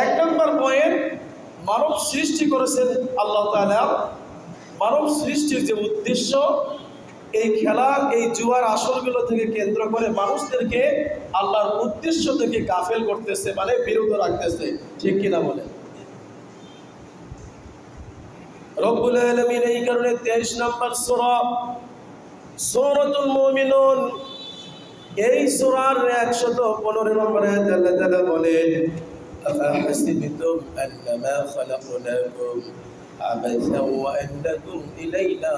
এক নম্বর পয়েন্ট, মানব সৃষ্টি করেছেন আল্লাহ তাআলা। মানব সৃষ্টির যে উদ্দেশ্য, এই খেলা, এই জুয়ার আসরগুলো থেকে কেন্দ্র করে মানুষদেরকে আল্লাহর উদ্দেশ্য থেকে গাফেল করতেছে, মানে বিরত রাখতেছে। ঠিক কিনা বলে? রব্বুল আলামিন এই কারণে 23 নম্বর সূরা, সূরাতুল মুমিনুন, এই সূরার 115 নম্বর আয়াতে আল্লাহ তাআলা বলেন, আফাহাসিবতুম আন্নামা খালাকনাকুম আবাসাও ওয়া আন্নাকুম ইলাইনা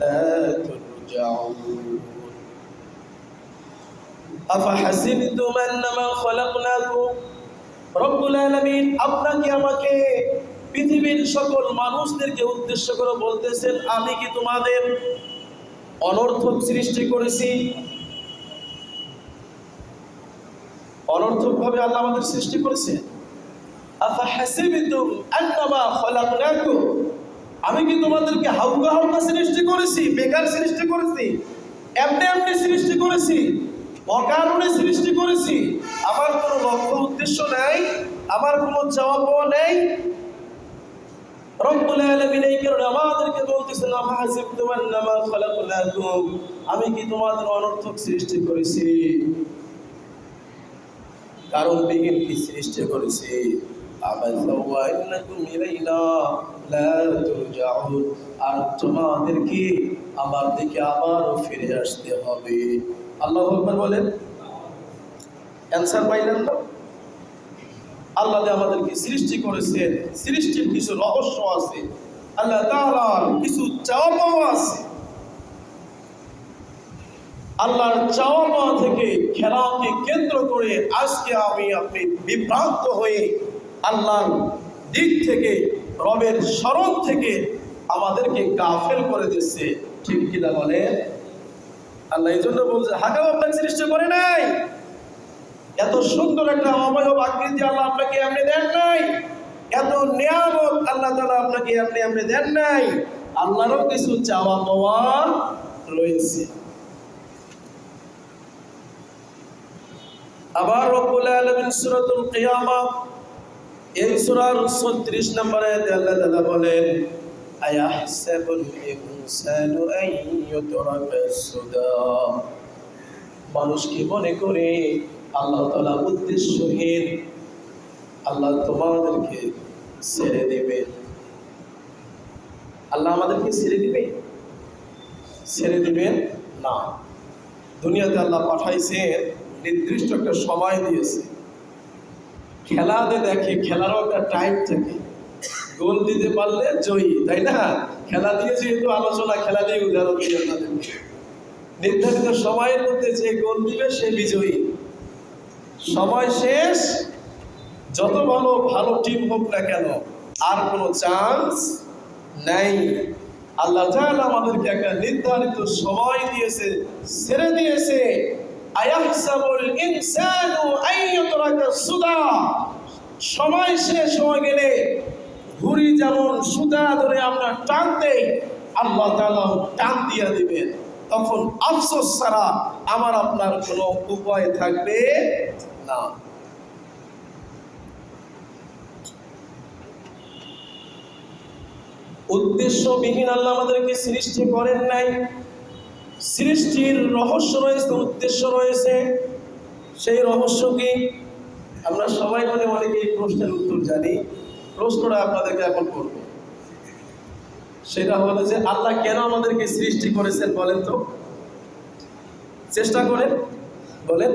লা তুরজাউন। আফাহাসিবতুম আন্নামা খালাকনাকুম, রব্বুল আলামিন আপনাকে আমাকে পৃথিবীর সকল মানুষদেরকে উদ্দেশ্য করে বলতেছেন, আমি কি তোমাদের অনর্থক সৃষ্টি করেছি? অনর্থক ভাবে আল্লাহ আমাদের সৃষ্টি করেছে। আফাহাসিবতুম আন্নামা খালাকনাকুম, আমি কি তোমাদেরকে হালকা হালকা সৃষ্টি করেছি, বেকার সৃষ্টি করেছি, এমনি এমনি সৃষ্টি করেছি, অকারণে সৃষ্টি করেছি? আমার কোনো লক্ষ্য উদ্দেশ্য নাই, আমার কোনো চাওয়া পাওয়া নেই। রব্বুল আলামিন এই কারণে আমাদেরকে বলতেছেন, আফাহাসিবতুম আন্নামা খালাকনাকুম, আমি কি তোমাদের অনর্থক সৃষ্টি করেছি? কারণ বিহীন কি সৃষ্টি করেছি? আবাসাও ওয়া আন্নাকুম ইলাইনা লা তুরজাউন, আর তোমাদেরকে আমার দিকে আবারও ফিরে আসতে হবে। আল্লাহু আকবার বলেন। অ্যানসার পাইলেন না? আল্লাহ আমাদেরকে সৃষ্টি করেছেন, সৃষ্টির কিছু রহস্য আছে, আল্লাহ তাআলার কিছু চাওয়া পাওয়া আছে। আল্লাহর চাওয়া পাওয়া থেকে, খেলাকে কেন্দ্র করে আজকে আমি আপনি বিভ্রান্ত হয়ে আল্লাহর দিক থেকে, রবের স্মরণ থেকে আমাদেরকে গাফেল করে দিচ্ছে। ঠিক কিনা বলে? আল্লাহ এই জন্য বলছে, হাকাম আপনাকে সৃষ্টি করে নাই, এত সুন্দর একটা অবয়ব আকৃতি আল্লাহ আপনাকে এমনি দেন নাই, এত নিয়ামত আল্লাহ তাআলা আপনাকে এমনি এমনি দেন নাই। আল্লাহরও কিছু চাওয়া পাওয়া রয়েছে। আবার রব্বুল আলামিন সূরাতুল কিয়ামাহ, এই সূরার 36 নম্বর আয়াতে আল্লাহ তাআলা বলেন, আয়াহসাবুল ইনসানু আন ইউতরাকা সুদা, মানুষ কি মনে করে আল্লাহ তাআলা উদ্দেশ্যহীন আল্লাহ তোমাদেরকে ছেড়ে দেবে? আল্লাহ আমাদেরকে ছেড়ে দিবে? ছেড়ে দিবেন না। দুনিয়াতে আল্লাহ পাঠাইছেন, নির্দিষ্ট একটা সময় দিয়েছে। খেলাতে দেখে, খেলারও একটা টাইম থাকে, গোল দিতে পারলে জয়ী, তাই না? খেলা দিয়ে যেহেতু আলোচনা, খেলা দিয়ে উদাহরণ দিয়ে আপনাদেরকে, নির্ধারিত সময়ের মধ্যে যে গোল দিবে সে বিজয়ী। সময় শেষ, যত ভালো ভালো টিম হোক না কেন, আর কোনো চান্স নাই। আল্লাহ তাআলা আমাদেরকে একটা নির্ধারিত সময় দিয়েছে, ছেড়ে দিয়েছে। আয়াহসাবুল ইনসানু আন ইউতরাকা সুদা, সময় শেষ হয়ে গেলে ঘুড়ি যেমন সুতা ধরে আমরা টান দেই, আল্লাহ তাআলা টান দিয়ে দিবেন। তখন আফসোস ছাড়া আমার আপনার কোনো উপায় থাকবে না। উদ্দেশ্যবিহীন আল্লাহ আমাদেরকে সৃষ্টি করেন নাই। সৃষ্টির রহস্য রয়েছে, উদ্দেশ্য রয়েছে। সেই রহস্য কি? আমরা সবাই মনে অনেকে এই প্রশ্নের উত্তর জানি, প্রশ্নটা আপনাদেরকে এখন করব। সেটা হলো যে আল্লাহ কেন আমাদেরকে সৃষ্টি করেছেন বলেন তো? চেষ্টা করেন, বলেন।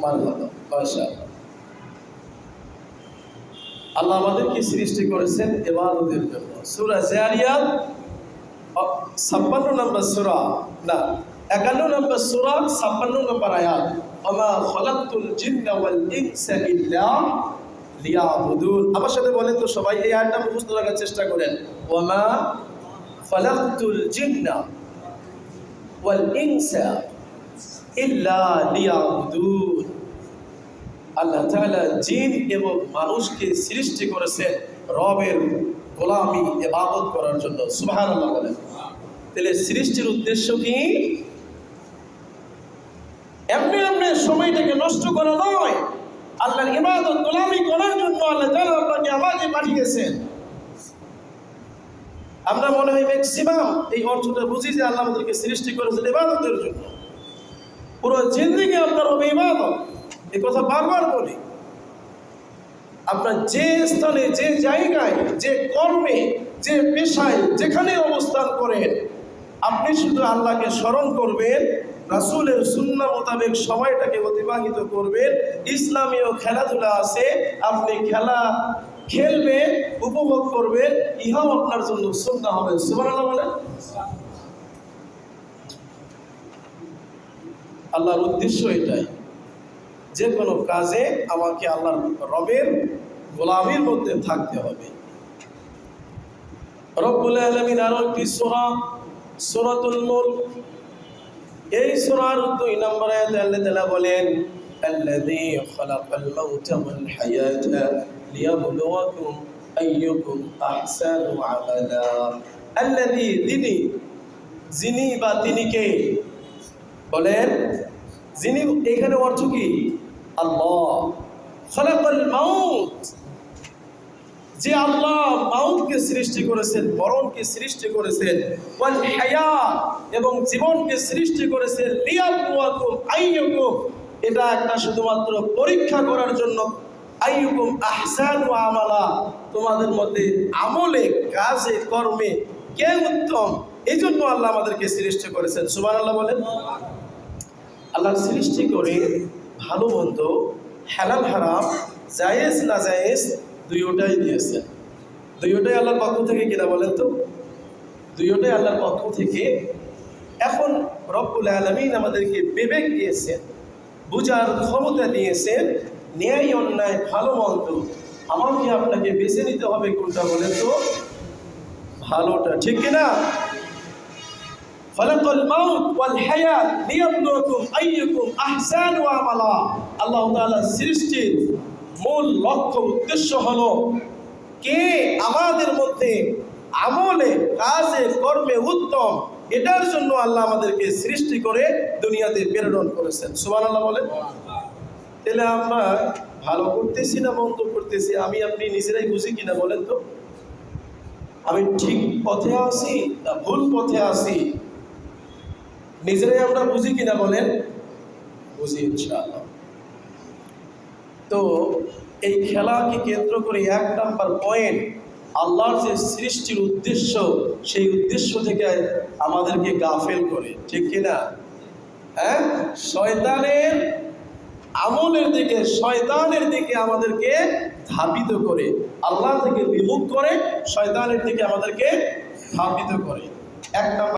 মাশাআল্লাহ, মাশাআল্লাহ। আল্লাহ আমাদেরকে সৃষ্টি করেছেন ইবাদতের জন্য। সূরা জারিয়াত 56 নম্বর সূরা, না 51 নম্বর সূরা 56 নম্বর আয়াত, ওমা খালাকতুল জিন্না ওয়াল ইনসা ইল্লা লিয়াবুদুন। আমার সাথে বলেন তো সবাই, এই আয়াতটা মুখস্থ রাখার চেষ্টা করেন। ওমা খালাকতুল জিন্না ওয়াল ইনসা ইল্লা লিয়াবুদুন। আল্লাহ তাআলা জিন এবং মানুষকে সৃষ্টি করেছেন রবের গোলামি, ইবাদত করার জন্য। সুবহানাল্লাহ বলেন। তাহলে সৃষ্টির উদ্দেশ্য কি? এমনি এমনি সময়টাকে নষ্ট করা নয়, আল্লাহর ইবাদত গোলামি করার জন্য আল্লাহ তাআলা আপনাকে আমাকে পাঠিয়েছেন। আমরা মনে হয় ম্যাক্সিমাম এই অর্থটা বুঝি যে আল্লাহ আমাদেরকে সৃষ্টি করেছেন ইবাদতের জন্য। পুরো জিন্দেগি আপনার হবে ইবাদত, এই কথা বারবার বলি। আপনার যে স্থানে, যে জায়গায়, যে কর্মে, যে পেশায়, যেখানে অবস্থান করেন, আপনি শুধু আল্লাহকে স্মরণ করবেন, রাসূলের সুন্নাহ মোতাবেক সময়টাকে অতিবাহিত করবেন। ইসলামীয় খেলাধুলা আছে, আপনি খেলা খেলবেন, উপভোগ করবেন, ইহাও আপনার জন্য সুন্নাহ হবে। সুবহানাল্লাহ বলেন। আল্লাহর উদ্দেশ্য এটাই, যে কোনো কাজে আমাকে আল্লাহর রবের গোলামির মধ্যে থাকতে হবে। রব্বুল আলামিন আরো একটি সূরা, সূরাতুল মুলক, এই সূরার 2 নম্বর আয়াতে আল্লাহ তাআলা বলেন, আল্লাযী খালাকাল মাউতা ওয়াল হায়াতা লিয়াবলুয়াকুম আইয়ুকুম আহসানু আমালা। আল্লাযী, তিনি, যিনি বা তিনি কে বলেন? যিনি, এখানে অর্থ কি? আল্লাহ। খালাকাল মাউত, যে আল্লাহ মাউতকে সৃষ্টি করেছেন, মরণকে সৃষ্টি করেছেন, ওয়াল হায়াত, এবং জীবনকে সৃষ্টি করেছেন, লিয়াবলুয়াকুম আইয়ুকুম, এটা একটা শুধুমাত্র পরীক্ষা করার জন্য, আইয়ুকুম আহসানু আমালা, তোমাদের মধ্যে আমলে, কাজে, কর্মে কে উত্তম, এই জন্য আল্লাহ আমাদেরকে সৃষ্টি করেছেন। সুবহানাল্লাহ বলেন। আল্লাহ সৃষ্টি করে ভালো মন্দ, হালাল হারাম, জায়েজ না জায়েজ দুইটাই দিয়েছেন। দুইটাই আল্লাহর পক্ষ থেকে কিনা বলেন তো? দুইটাই আল্লাহর পক্ষ থেকে। এখন রব্বুল আলামিন আমাদেরকে বিবেক দিয়েছেন, বুঝার ক্ষমতা দিয়েছেন, ন্যায় অন্যায়, ভালো মন্দ আমাকে আপনাকে বেছে নিতে হবে কোনটা বলেন তো? ভালোটা, ঠিক কিনা? খালাকাল মাউত ওয়াল হায়াত লিয়াবলুয়াকুম আইয়ুকুম আহসানু আমালা। আল্লাহ তাআলা সৃষ্টির মূল লক্ষ্য, উদ্দেশ্য হলো কে আমাদের মধ্যে আমলে, কাজে, কর্মে উত্তম, এটার জন্য আল্লাহ আমাদেরকে সৃষ্টি করে দুনিয়াতে প্রেরণ করেছেন। সুবহানাল্লাহ বলেন। তাহলে আমরা ভালো করতেছি না মন্দ করতেছি, আমি আপনি নিজেরাই বুঝি কিনা বলেন তো? আমি ঠিক পথে আছি না ভুল পথে আছি, নিজেরাই আমরা বুঝি কিনা বলেন? বুঝি ইনশাআল্লাহ। তো এই খেলাকে কেন্দ্র করে 1 নাম্বার পয়েন্ট, আল্লাহর যে সৃষ্টির উদ্দেশ্য, সেই উদ্দেশ্য থেকে আমাদেরকে গাফেল করে, ঠিক কিনা? হ্যাঁ, শয়তানের আমলের দিকে, শয়তানের দিকে আমাদেরকে ধাবিত করে, আল্লাহ থেকে বিমুখ করে শয়তানের দিকে আমাদেরকে ধাবিত করে। 1 নাম্বার